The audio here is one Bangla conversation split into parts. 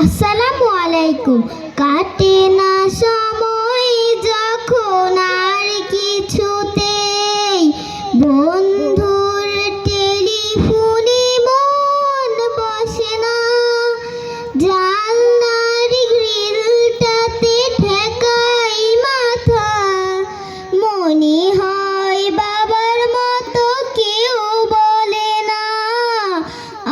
আসসালামু আলাইকুম। কাটে না সময় যখন আর কিছুতেই, বন্ধুর টেলিফোনে মন বসে না, জানলার গ্রিলটাতে ঠেকাই মাথা, মনে হয় বাবার মতো কেউ বলে না,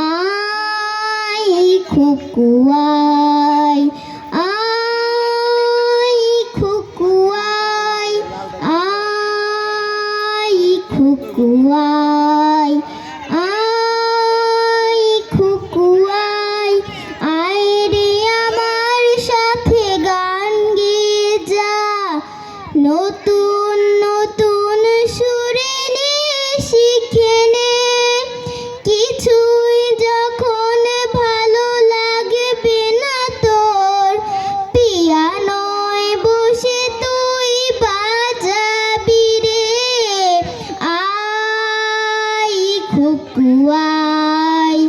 আয় খুকুয়াই, আয় খুকুয়াই, আয় খুকুয়াই, আয় খুকুয়াই, আয় রে আমার সাথে গান গেয়ে যা, নতুন নতুন সুরে নে শিখে নে, কিছুই যখন ভালো লাগবে না তোর, পিয়ানোয় বসে তুই বাজাবি রে, আয় খুকুয়াই,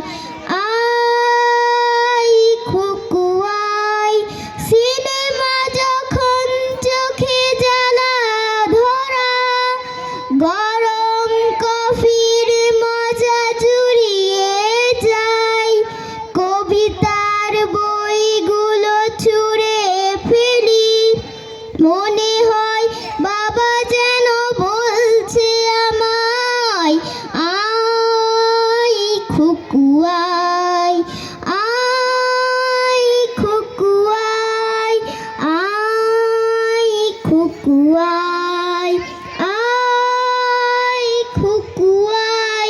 আয় খুকুয়াই, সিনেমা যখন চোখে জ্বালা ধরা, গরম কফির মজা জুড়িয়ে যায়, কবিতার বইগুলো ছুঁড়ে ফেলি, মনে হয় বাবা যেন বলছে আমায়, আয় খুকুয়াই, আয় খুকুয়াই, আয় খুকুয়াই, আয় খুকুয়াই,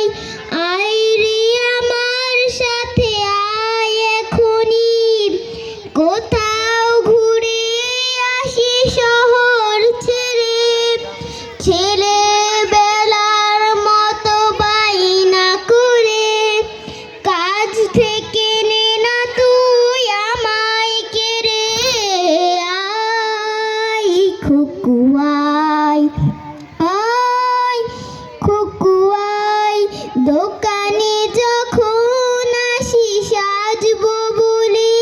আয় রে আমার সাথে আয় এখনই, কোথাও ঘুরে আসি শহর ছেড়ে, ছেলেবেলার মতো বাইনা করে, কাজ থেকে নে না তুই আমায় কেড়ে, আয় খুকুয়াই, আয় খুকুয়াই, দোকানে যখন আসি সাজবো বলে,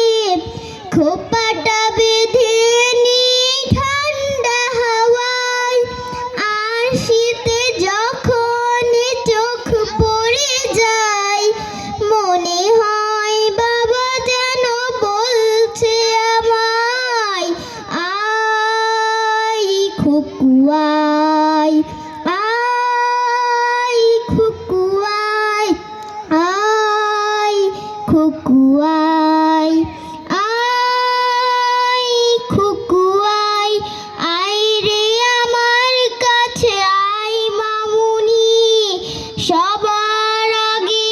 খোপাটা বেঁধে নিই ঠান্ডা হাওয়ায়, আর শীতে যখন চোখ পড়ে যায়, মনে হয় বাবা যেন বলছে আমায়, আয় খুকুয়াই, আয় খুকুয়াই, আয় খুকুয়াই, আয় খুকুয়াই, আয় রে আমার কাছে আয় মামুনি, সবার আগে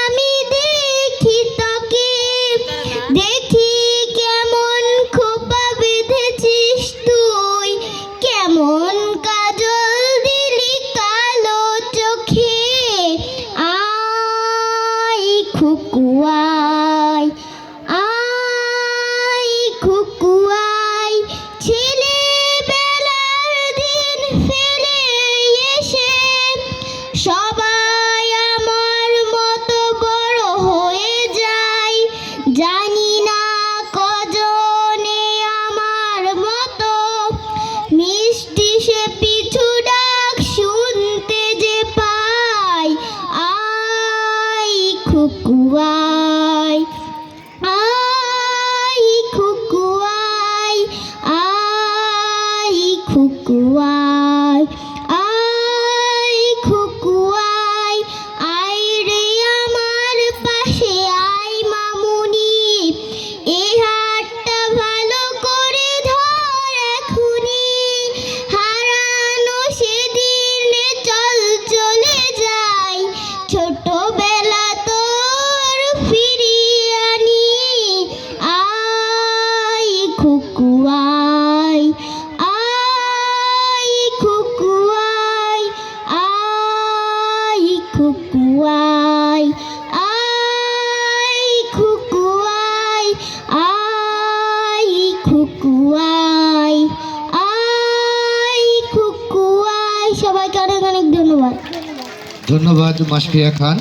আমি দেখি তোকে, দেখি কেমন খোপা বেঁধেছিস তুই, কেমন কাজল দিলি কালো চোখে, আয় খুকুয়াই, আয় খুকুয়াই, ছেলেবেলার দিন ফেলে এসে সবাই আমার মতো বড় হয়ে যায়, জানি না কজনে আমার মতো মিষ্টি সে পিছু ডাক শুনতে যে পাই, আয় খুকুয়াই, আয় খুকুয়াই, আয় খুকুয়াই, আয় খুকুয়াই, আয় রে আমার পাশে আয় মামুনি, এই হাতটা ভালো করে ধর এখুনি, হারানো সেদিনে চল চলে যাই, ছোটবেলা তোর ফিরিয়ে আনি, আয় খুকুয়াই, আয় খুকুয়াই, আয় খুকুয়াই, আয় খুকুয়াই, আয় খুকুয়াই, আয় খুকুয়াই। সবাইকে অনেক অনেক ধন্যবাদ। ধন্যবাদ মাসফিয়া খান।